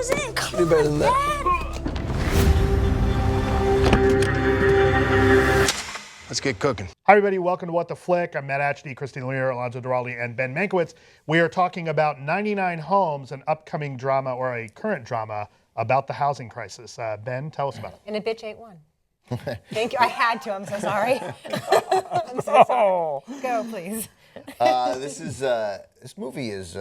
goes in. Come Do better on, than that. Dad. Let's get cooking. Hi, everybody. Welcome to What the Flick. I'm Matt Atchney, Christine Lear, Alonzo Duralde, and Ben Mankiewicz. We are talking about 99 Homes, an upcoming drama or a current drama about the housing crisis. Ben, tell us about it. And a bitch ate one. Thank you. I had to. I'm so sorry. I'm so sorry. Go, please. This movie is.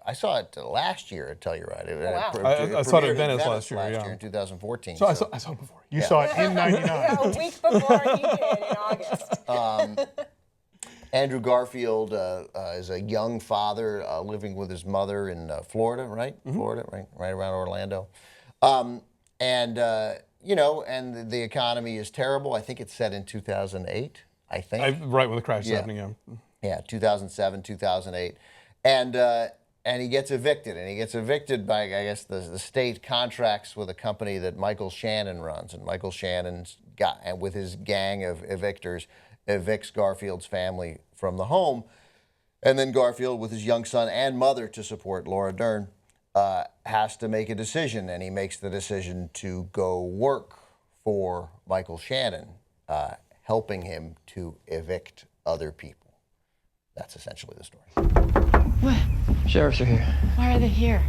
I saw it last year at Telluride. Wow. I saw it at Venice last year, in 2014. So I saw it before. You saw it in 99. Yeah, a week before you did in August. Andrew Garfield is a young father living with his mother in Florida, right? Mm-hmm. Florida, right around Orlando. And the economy is terrible. I think it's set in 2008, I think. Right when the crash is happening, yeah. Yeah, 2007, 2008. And he gets evicted. And he gets evicted by, I guess, the state contracts with a company that Michael Shannon runs. And Michael Shannon's and with his gang of evictors, evicts Garfield's family from the home. And then Garfield, with his young son and mother to support, Laura Dern, has to make a decision. And he makes the decision to go work for Michael Shannon, helping him to evict other people. That's essentially the story. What? Sheriffs are here. Why are they here?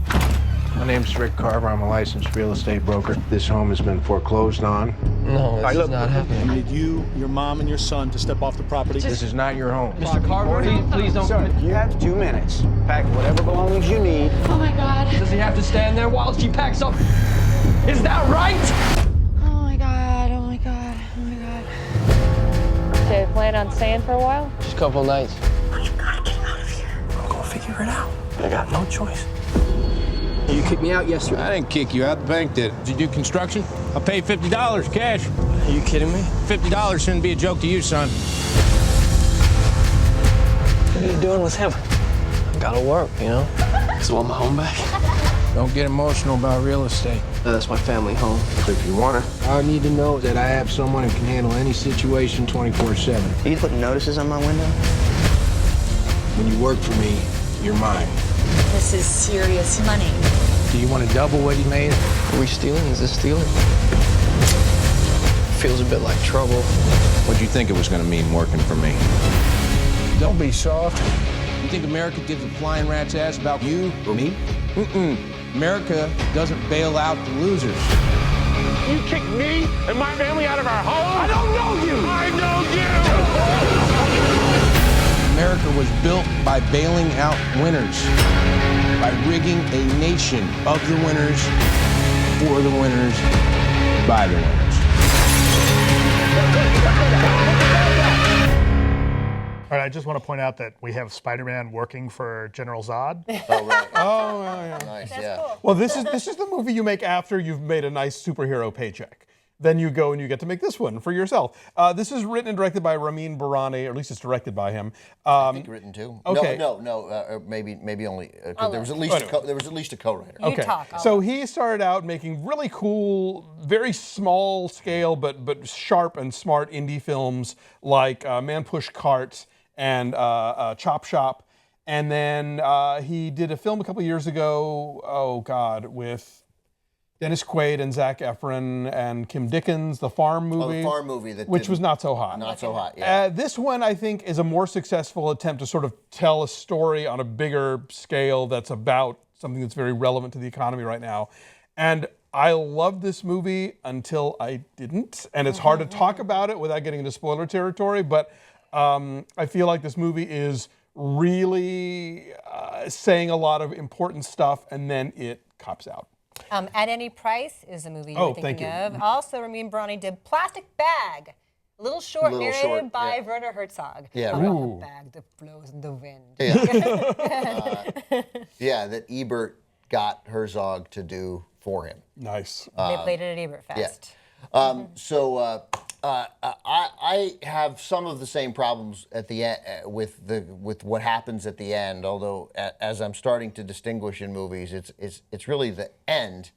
My name's Mike Carver. I'm a licensed real estate broker. This home has been foreclosed on. No, this is not happening. I need you, your mom, and your son to step off the property. This is not your home. Mr. Carver, please don't. Sir, you have 2 minutes. Pack whatever belongings you need. Oh my God. Does he have to stand there while she packs up? Is that right? Oh my God. Oh my God. Oh my God. Do you plan on staying for a while? Just a couple nights. You gotta get out of here. I'm gonna figure it out. I got no choice. You kicked me out yesterday. I didn't kick you out. The bank did. Did you do construction? I paid $50 cash. Are you kidding me? $50 shouldn't be a joke to you, son. What are you doing with him? I gotta work, you know? Just want my home back. Don't get emotional about real estate. That's my family home. If you want it, I need to know that I have someone who can handle any situation 24/7. Are you putting notices on my window? When you work for me, you're mine. This is serious money. Do you want to double what you made? Are we stealing? Is this stealing? Feels a bit like trouble. What'd you think it was going to mean working for me? Don't be soft. You think America gives a flying rat's ass about you or me? America doesn't bail out the losers. You kicked me and my family out of our home? I don't know you! I know you! America was built by bailing out winners, by rigging a nation of the winners, for the winners, by the winners. All right, I just want to point out that we have Spider-Man working for General Zod. Oh, right. Oh, yeah. Nice, That's yeah. cool. Well, this is the movie you make after you've made a nice superhero paycheck. Then you go and you get to make this one for yourself. This is written and directed by Ramin Bahrani, or at least it's directed by him. I think written too. Okay. No. Maybe only. There was at least a co-writer. You talk. So he started out making really cool, very small scale, but sharp and smart indie films like Man Push Cart and Chop Shop. And then he did a film a couple years ago, with Dennis Quaid and Zac Efron and Kim Dickens, the Farm movie. Oh, the Farm movie. Which was not so hot. Not so hot, yeah. This one, I think, is a more successful attempt to sort of tell a story on a bigger scale that's about something that's very relevant to the economy right now. And I loved this movie until I didn't. And it's hard to talk about it without getting into spoiler territory, but I feel like this movie is really saying a lot of important stuff, and then it cops out. At Any Price is the movie you're thinking of. Also, Ramin Bahrani did Plastic Bag, a little short narrated by Werner Herzog. Yeah, about the bag that blows in the wind. Yeah, that Ebert got Herzog to do for him. Nice. They played it at Ebert Fest. Yeah. I have some of the same problems at the end with what happens at the end. Although, as I'm starting to distinguish in movies, it's really the end,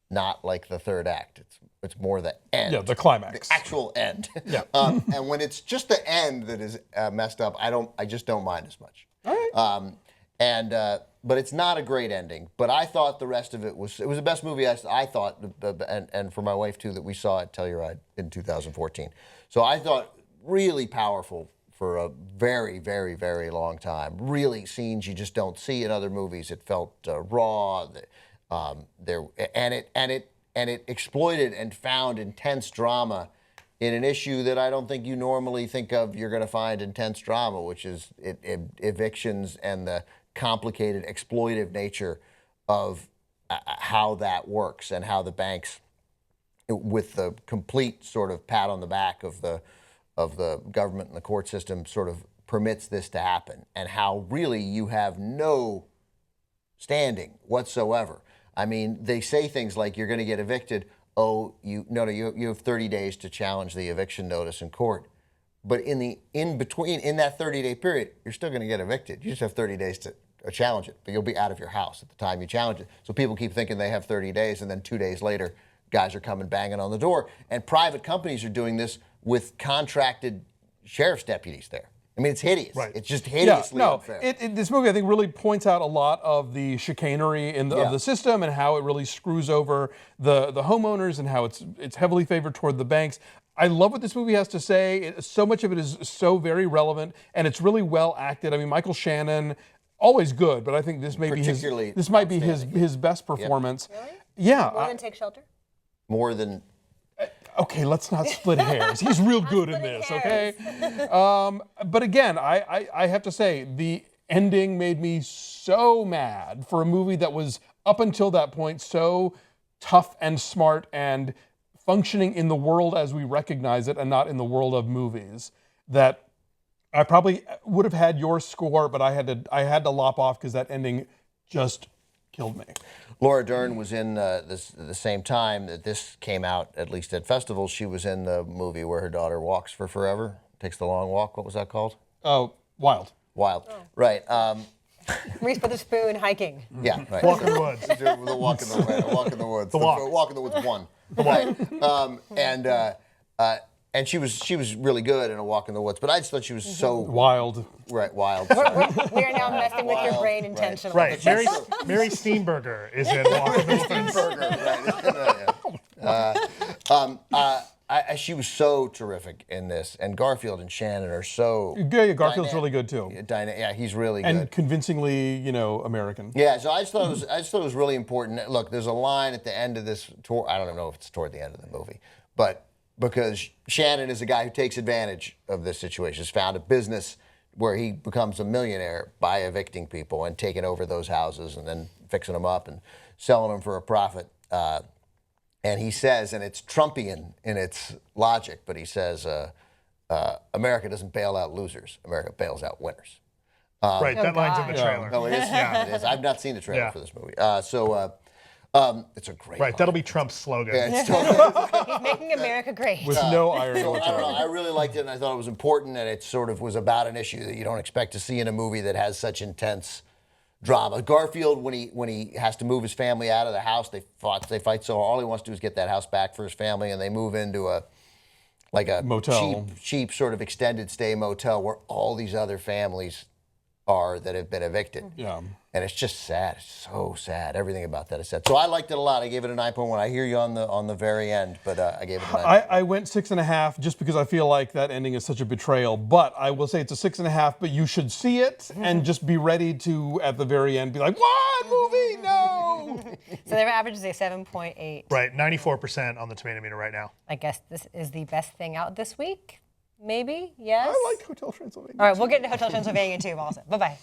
not like the third act. It's more the end. Yeah, the climax. The actual end. Yeah. And when it's just the end that is messed up, I just don't mind as much. All right. but it's not a great ending. But I thought the rest of it was the best movie I thought, and for my wife too, that we saw at Telluride in 2014. So I thought really powerful for a very, very, very long time. Really scenes you just don't see in other movies. It felt raw. And it exploited and found intense drama in an issue that I don't think you normally think of. You're going to find intense drama, which is evictions and the complicated, exploitive nature of how that works, and how the banks, with the complete sort of pat on the back of the government and the court system, sort of permits this to happen, and how really you have no standing whatsoever. I mean, they say things like, you're going to get evicted. Oh, you have 30 days to challenge the eviction notice in court. But in that 30-day period, you're still going to get evicted. You just have 30 days to challenge it, but you'll be out of your house at the time you challenge it. So people keep thinking they have 30 days, and then 2 days later, guys are coming banging on the door. And private companies are doing this with contracted sheriff's deputies there. I mean, it's hideous. Right. It's just hideously unfair. This movie, I think, really points out a lot of the chicanery of the system, and how it really screws over the homeowners, and how it's heavily favored toward the banks. I love what this movie has to say. So much of it is so very relevant, and it's really well acted. I mean, Michael Shannon, always good, but I think this might be his best performance. Really? Yeah. More than Take Shelter? More than... Okay, let's not split hairs. He's real good in this, okay? But again, I have to say, the ending made me so mad for a movie that was, up until that point, so tough and smart and functioning in the world as we recognize it, and not in the world of movies, that I probably would have had your score, but I had to lop off because that ending just killed me. Laura Dern was in the same time that this came out, at least at festivals. She was in the movie where her daughter walks for forever, takes the long walk. What was that called? Oh, Wild. Wild, right. Reese Witherspoon hiking. Yeah, right. Walk in the woods. The walk in the woods. The walk. Walk in the woods 1. Right. And she was really good in A Walk in the Woods, but I just thought she was so wild. Right, wild. We are now messing with your brain intentionally. Right. Mary Steenburgen is in Walk in the Woods. She was so terrific in this, and Garfield and Shannon are so. Yeah, Garfield's really good too. Yeah, he's really good. And convincingly, American. Yeah, so I just thought it was really important. Look, there's a line at the end of this tour. I don't know if it's toward the end of the movie, but because Shannon is a guy who takes advantage of this situation, has found a business where he becomes a millionaire by evicting people and taking over those houses and then fixing them up and selling them for a profit. And he says, and it's Trumpian in its logic, but he says, America doesn't bail out losers. America bails out winners. Right, that line's in the trailer. No, it is. Yeah, it is. I've not seen the trailer for this movie. It's a great line. That'll be Trump's slogan. Yeah, it's totally. He's making America great. With no irony. So, I don't know, I really liked it, and I thought it was important, and it sort of was about an issue that you don't expect to see in a movie that has such intense drama. Garfield, when he has to move his family out of the house, they fight so all he wants to do is get that house back for his family, and they move into a motel, cheap sort of extended stay motel where all these other families are that have been evicted. Yeah. And it's just sad. It's so sad. Everything about that is sad. So I liked it a lot. I gave it a 9.1. I hear you on the very end, but I gave it a 9. I went 6.5 just because I feel like that ending is such a betrayal. But I will say it's a 6.5, but you should see it and just be ready to, at the very end, be like, what movie? No! So their average is a 7.8. Right, 94% on the tomato meter right now. I guess this is the best thing out this week. Maybe? Yes? I like Hotel Transylvania. All right, we'll get to Hotel Transylvania too also. Bye-bye.